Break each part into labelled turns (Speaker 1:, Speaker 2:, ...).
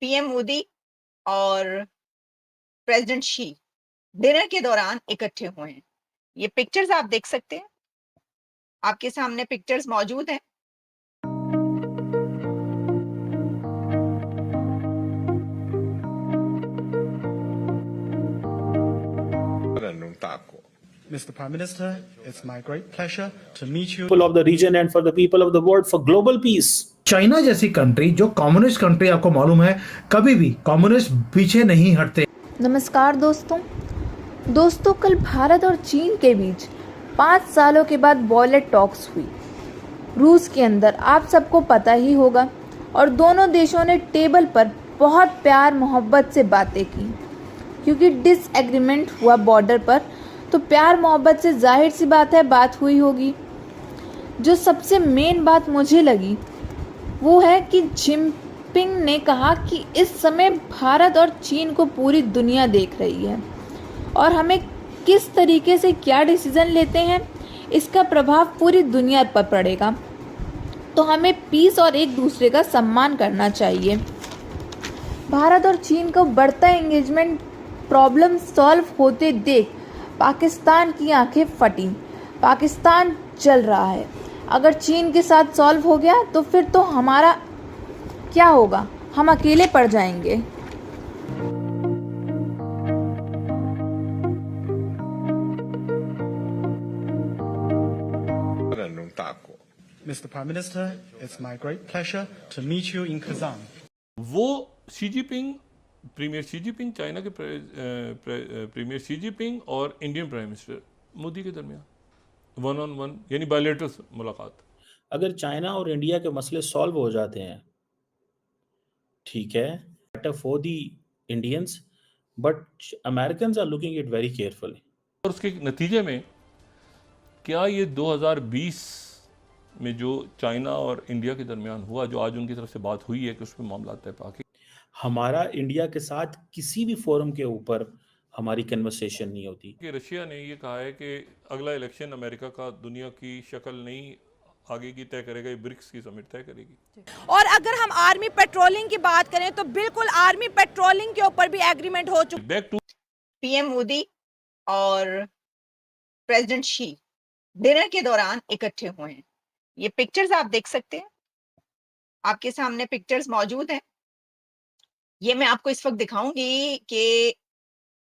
Speaker 1: PM Modi और president Xi dinner के दौरान इकट्ठे हुए हैं। ये पिक्चर्स आप देख सकते हैं, आपके सामने पिक्चर्स मौजूद हैं।
Speaker 2: Mr. Prime Minister, it's my great pleasure to meet you.
Speaker 3: People of the region and for the people of the world for global peace.
Speaker 4: China जैसी कंट्री जो कम्युनिस्ट कंट्री, आपको मालूम है कभी भी कम्युनिस्ट पीछे नहीं हटते।
Speaker 5: नमस्कार दोस्तों, कल भारत और चीन के बीच 5 सालों के बाद वॉलेट टॉक्स हुई रूस के अंदर, आप सबको पता ही होगा। और दोनों देशों ने टेबल पर बहुत प्यार मोहब्बत से बातें की, क्योंकि डिसएग्रीमेंट हुआ बॉर्डर पर, तो प्यार मोहब्बत से जाहिर सी बात है बात हुई होगी। जो सबसे मेन बात मुझे लगी वो है कि जिनपिंग ने कहा कि इस समय भारत और चीन को पूरी दुनिया देख रही है और हमें किस तरीके से क्या डिसीजन लेते हैं इसका प्रभाव पूरी दुनिया पर पड़ेगा, तो हमें पीस और एक दूसरे का सम्मान करना चाहिए। भारत और चीन को बढ़ता एंगेजमेंट प्रॉब्लम सॉल्व होते देख पाकिस्तान की आंखें फटी। पाकिस्तान चल रहा है, अगर चीन के साथ सॉल्व हो गया तो फिर तो हमारा क्या होगा, हम अकेले पड़ जाएंगे।
Speaker 2: Mr. Prime Minister, it's my great pleasure to meet you in Kazan.
Speaker 6: वो Xi Jinping, premier Xi Jinping, China के प्रीमियर शी जिनपिंग और इंडियन प्राइम मिनिस्टर मोदी के दरमियान 1-on-1 यानी बायलैटरल मुलाकात।
Speaker 3: अगर चाइना और इंडिया के मसले सॉल्व हो जाते हैं, ठीक है, better for the Indians, but Americans are looking it very carefully.
Speaker 6: और उसके नतीजे में क्या ये 2020 में जो चाइना और इंडिया के दरमियान हुआ, जो आज उनकी तरफ से बात हुई है कि उसमें मामला तय पाके,
Speaker 3: हमारा इंडिया के साथ किसी भी फोरम के ऊपर हमारी कन्वर्सेशन नहीं होती।
Speaker 6: कि रशिया ने ये कहा है कि अगला इलेक्शन अमेरिका का दुनिया की शक्ल नहीं आगे की तय करेगा, ये ब्रिक्स की समिट तय करेगी।
Speaker 7: और अगर हम आर्मी पेट्रोलिंग की बात करें तो बिल्कुल आर्मी पेट्रोलिंग के ऊपर भी एग्रीमेंट हो चुका।
Speaker 6: बैक टू
Speaker 1: पीएम मोदी और प्रेसिडेंट शी डिनर के दौरान इकट्ठे हुए हैं। ये पिक्चर्स आप देख सकते हैं, आपके सामने पिक्चर्स मौजूद हैं। ये मैं आपको इस वक्त दिखाऊंगी कि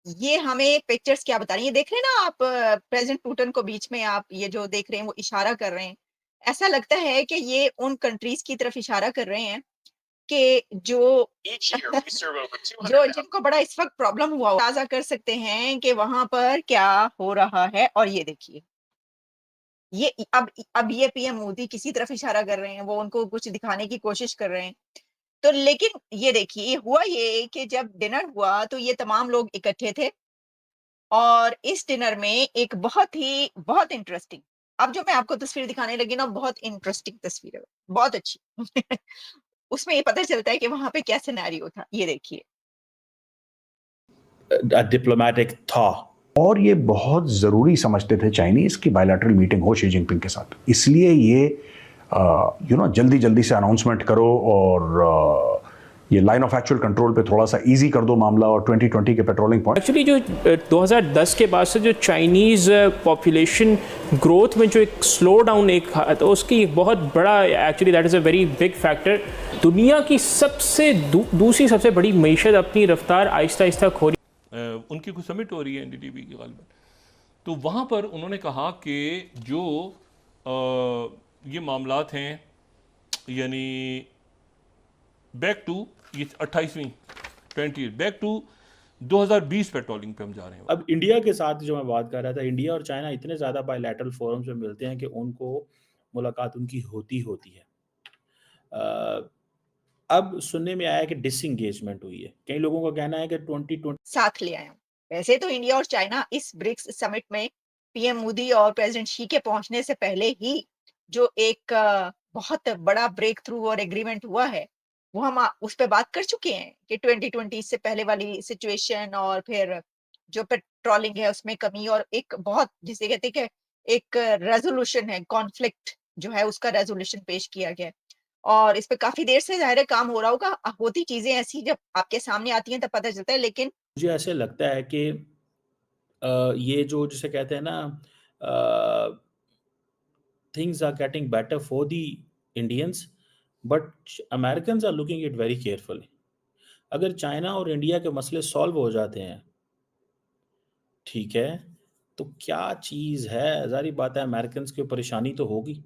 Speaker 1: ये हमें पिक्चर्स क्या बता रही है। ये देख रहे हैं ना आप, प्रेसिडेंट पुतिन को बीच में आप ये जो देख रहे हैं वो इशारा कर रहे हैं। ऐसा लगता है कि ये उन कंट्रीज की तरफ इशारा कर रहे हैं कि जो जो जिनको बड़ा इस वक्त प्रॉब्लम हुआ, अंदाजा कर सकते हैं कि वहां पर क्या हो रहा है। और ये देखिए, ये अब ये पीएम मोदी किसी तरफ इशारा कर रहे हैं, वो उनको कुछ दिखाने की कोशिश कर रहे हैं। तो लेकिन ये देखिए, हुआ ये कि जब डिनर हुआ तो ये तमाम लोग इकट्ठे थे और इस डिनर में एक बहुत इंटरेस्टिंग, अब जो मैं आपको तस्वीर दिखाने लगी ना, बहुत इंटरेस्टिंग तस्वीर है, बहुत अच्छी उसमें ये पता चलता है कि वहां पे क्या सिनेरियो था। ये देखिए,
Speaker 3: डिप्लोमेटिक था
Speaker 8: और ये बहुत ज़रूरी समझते थे चाइनीज़ की बायलैटरल मीटिंग हो शी जिनपिंग के साथ, इसलिए ये जल्दी जल्दी से अनाउंसमेंट करो और ये लाइन ऑफ एक्चुअल कंट्रोल पे थोड़ा सा इजी कर दो मामला, और 2020 के पेट्रोलिंग पॉइंट।
Speaker 9: एक्चुअली जो 2010 के बाद से जो चाइनीज़ पॉपुलेशन ग्रोथ में जो एक स्लो डाउन तो उसकी एक बहुत बड़ा, actually that is a very big factor. दुनिया की सबसे दूसरी सबसे बड़ी मईशत अपनी रफ्तार आहिस्ता आहिस्ता खो रही।
Speaker 6: उनकी कुछ समिट हो रही है एनडीटीवी की गालिबन, तो वहाँ पर उन्होंने कहा कि जो ये मामलात हैं, यानी बैक टू ये 28वीं बैक टू 2020 पेट्रोलिंग पे हम जा रहे हैं।
Speaker 3: अब इंडिया के साथ जो मैं बात कर रहा था, इंडिया और चाइना इतने ज़्यादा बायलैटरल फोरम्स में मिलते हैं कि उनको मुलाकात उनकी होती है। अब सुनने में आया कि डिसएंगेजमेंट हुई है। कई लोगों का कहना है कि 2020
Speaker 1: साथ ले आया हूं। वैसे तो इंडिया और चाइना इस ब्रिक्स समिट में पीएम मोदी और प्रेसिडेंट शी के पहुंचने से पहले ही जो एक बहुत बड़ा ब्रेक थ्रू और एग्रीमेंट हुआ है, वो हम उस पर बात कर चुके हैं कि 2020 से पहले वाली सिचुएशन और फिर जो पेट्रोलिंग है उसमें कमी, और एक बहुत जिसे कहते हैं कि एक रेजोल्यूशन है, कॉन्फ्लिक्ट जो है उसका रेजोल्यूशन पेश किया गया। और इस पे काफ़ी देर से ज़ाहिर है काम हो रहा होगा। होती चीज़ें ऐसी जब आपके सामने आती हैं तब पता चलता है, लेकिन
Speaker 3: मुझे ऐसे लगता है कि ये जो जिसे कहते हैं ना things are getting better for the Indians, but Americans are looking it very carefully. अगर चाइना और इंडिया के मसले सॉल्व हो जाते हैं, ठीक है, तो क्या चीज़ है, ज़ाहिर बात है अमेरिकन्स की परेशानी तो होगी।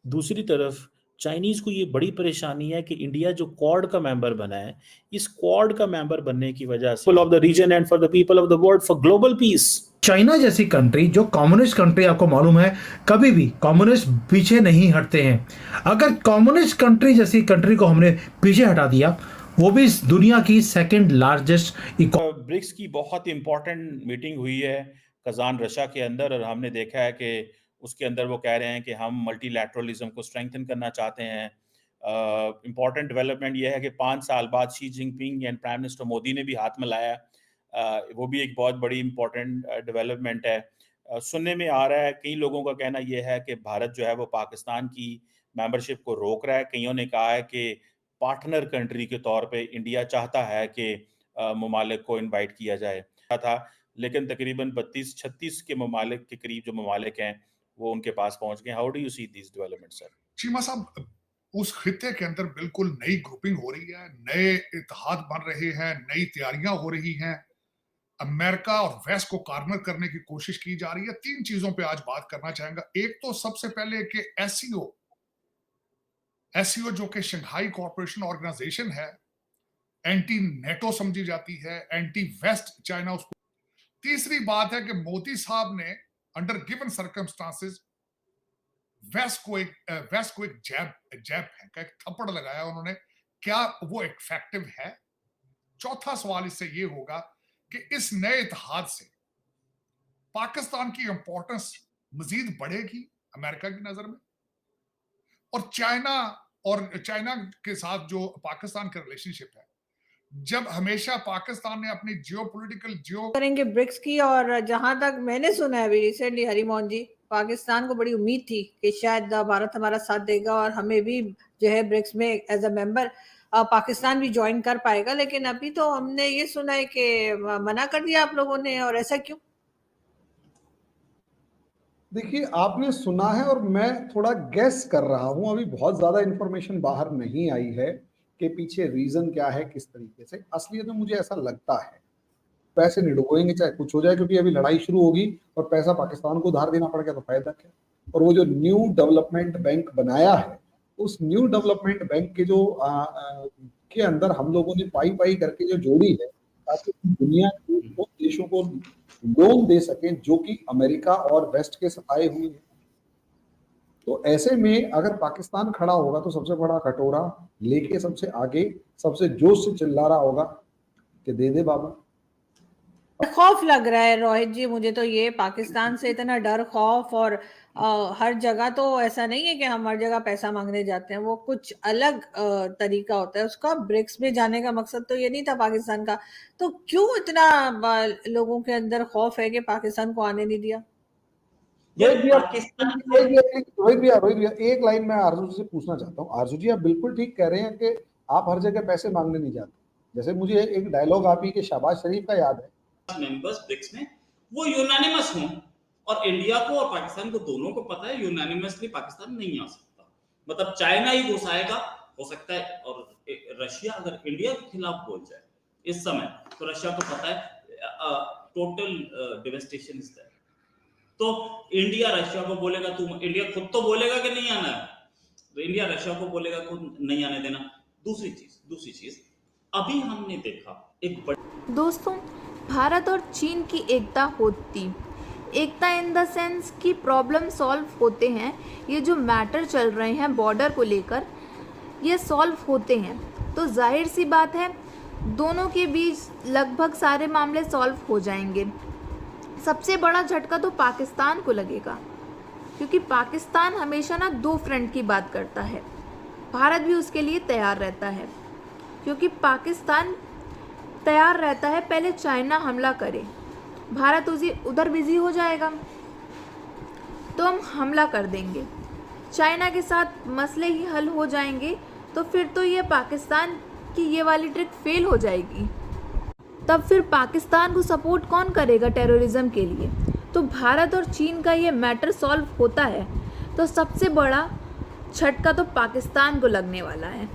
Speaker 3: दूसरी तरफ चाइनीज़ को ये बड़ी परेशानी है कि इंडिया जो क्वाड का मेंबर बना है, इस क्वाड का मेंबर बनने की वजह से of the region and for the people of the world for global peace.
Speaker 4: China जैसी कंट्री जो कम्युनिस्ट कंट्री, आपको मालूम है कभी भी कम्युनिस्ट पीछे नहीं हटते हैं। अगर कम्युनिस्ट कंट्री जैसी कंट्री को हमने पीछे हटा दिया, वो भी इस दुनिया की सेकंड लार्जेस्ट
Speaker 3: ब्रिक्स की बहुत इंपॉर्टेंट मीटिंग हुई है कजान रशिया के अंदर, और हमने देखा है कि उसके अंदर वो कह रहे हैं कि हम मल्टीलैटरलिज्म को स्ट्रेंथन करना चाहते हैं। इंपॉर्टेंट डेवलपमेंट ये है कि 5 साल बाद Xi Jinping and prime minister Modi ने भी हाथ मिलाया। वो भी एक बहुत बड़ी इंपॉर्टेंट डेवलपमेंट है। सुनने में आ रहा है, कई लोगों का कहना यह है कि भारत जो है वो पाकिस्तान की मेंबरशिप को रोक रहा है। कईयों ने कहा है कि पार्टनर कंट्री के तौर पे इंडिया चाहता है कि ममालिक को इनवाइट किया जाए था, लेकिन तकरीबन 32-36 के ममालिक के करीब जो ममालिक हैं वो उनके पास पहुंच गए। How do you see this development sir?
Speaker 10: Cheema साहब, उस खित्ते के अंदर बिल्कुल नई ग्रुपिंग हो रही है, नए इत्तेहाद बन रहे हैं, नई तैयारियां हो रही हैं। अमेरिका और वेस्ट को कॉर्नर करने की कोशिश की जा रही है। 3 चीजों पे आज बात करना चाहेंगे। एक तो सबसे पहले कि एससीओ जो कि शंघाई कोऑपरेशन ऑर्गेनाइजेशन है, एंटी नेटो समझी जाती है, एंटी वेस्ट चाइना उसको। तीसरी बात है कि मोदी साहब ने अंडर गिवन सर्कमस्टांसेस वेस्ट को एक जैब है, एक थप्पड़ लगाया उन्होंने। क्या वो इफेक्टिव है? चौथा सवाल इससे ये होगा कि इस नए इत्तेहाद से पाकिस्तान की इंपॉर्टेंस मजीद बढ़ेगी अमेरिका की नजर में, और चाइना के साथ जो पाकिस्तान का रिलेशनशिप है, जब हमेशा पाकिस्तान ने अपनी जियो
Speaker 7: करेंगे ब्रिक्स की। और जहां तक मैंने सुना है अभी रिसेंटली, हरिमोहन जी, पाकिस्तान को बड़ी उम्मीद थी कि शायद भारत हमारा साथ देगा और हमें भी जो है ब्रिक्स में एज अ मेंबर पाकिस्तान भी ज्वाइन कर पाएगा, लेकिन अभी तो हमने ये सुना है कि मना कर दिया आप लोगों ने। और ऐसा क्यों?
Speaker 11: देखिए, आपने सुना है और मैं थोड़ा गेस कर रहा हूं, अभी बहुत ज्यादा इंफॉर्मेशन बाहर नहीं आई है कि पीछे रीजन क्या है, किस तरीके से। असलियत में मुझे ऐसा लगता है पैसे नहीं डुबोएंगे चाहे कुछ हो जाए, क्योंकि अभी लड़ाई शुरू होगी और पैसा पाकिस्तान को उधार देना पड़ गया तो फायदा क्या। और वो जो न्यू डेवलपमेंट बैंक बनाया है, उस न्यू डेवलपमेंट बैंक के जो के अंदर हम लोगों ने पाई करके जो जोड़ी है, ताकि दुनिया के उन देशों को लोन दे सकें जो कि अमेरिका और वेस्ट के सताए हुए हैं। तो ऐसे में अगर पाकिस्तान खड़ा होगा तो सबसे बड़ा कटोरा लेके सबसे आगे सबसे जोश से चिल्ला रहा होगा कि दे दे बाबा।
Speaker 7: खौफ लग रहा है रोहित जी मुझे तो, ये पाकिस्तान से इतना डर, खौफ, और हर जगह तो ऐसा नहीं है कि हम हर जगह पैसा मांगने जाते हैं, वो कुछ अलग तरीका होता है उसका। ब्रिक्स में जाने का मकसद तो ये नहीं था पाकिस्तान का, तो क्यों इतना लोगों के अंदर खौफ है कि पाकिस्तान को आने नहीं दिया?
Speaker 11: रोहित भैया एक लाइन में आरजू जी से पूछना चाहता हूँ। आरजू जी, आप बिल्कुल ठीक कह रहे हैं कि आप हर जगह पैसे मांगने नहीं जाते। जैसे मुझे एक डायलॉग आप ही के शहबाज शरीफ का याद है,
Speaker 12: मेंबर्स ब्रिक्स में वो यूनानिमस हों, और इंडिया को और पाकिस्तान को दोनों को पता है यूनानिमसली पाकिस्तान नहीं आ सकता। मतलब चाइना ही घुसाएगा हो सकता है, और रशिया अगर इंडिया के खिलाफ बोल जाए इस समय तो रशिया को पता है टोटल डिवेस्टेशन इज देयर। तो इंडिया रशिया को बोलेगा, इंडिया खुद तो बोलेगा कि नहीं आना है, तो इंडिया रशिया को बोलेगा खुद नहीं आने देना। दूसरी चीज अभी हमने देखा एक
Speaker 5: दोस्तों, भारत और चीन की एकता होती, एकता इन द सेंस कि प्रॉब्लम सॉल्व होते हैं, ये जो मैटर चल रहे हैं बॉर्डर को लेकर, ये सॉल्व होते हैं, तो जाहिर सी बात है दोनों के बीच लगभग सारे मामले सॉल्व हो जाएंगे। सबसे बड़ा झटका तो पाकिस्तान को लगेगा, क्योंकि पाकिस्तान हमेशा ना 2 फ्रंट की बात करता है। भारत भी उसके लिए तैयार रहता है, क्योंकि पाकिस्तान तैयार रहता है पहले चाइना हमला करे, भारत उधर बिजी हो जाएगा तो हम हमला कर देंगे। चाइना के साथ मसले ही हल हो जाएंगे तो फिर तो ये पाकिस्तान की ये वाली ट्रिक फेल हो जाएगी। तब फिर पाकिस्तान को सपोर्ट कौन करेगा टेररिज्म के लिए? तो भारत और चीन का ये मैटर सॉल्व होता है तो सबसे बड़ा झटका तो पाकिस्तान को लगने वाला है।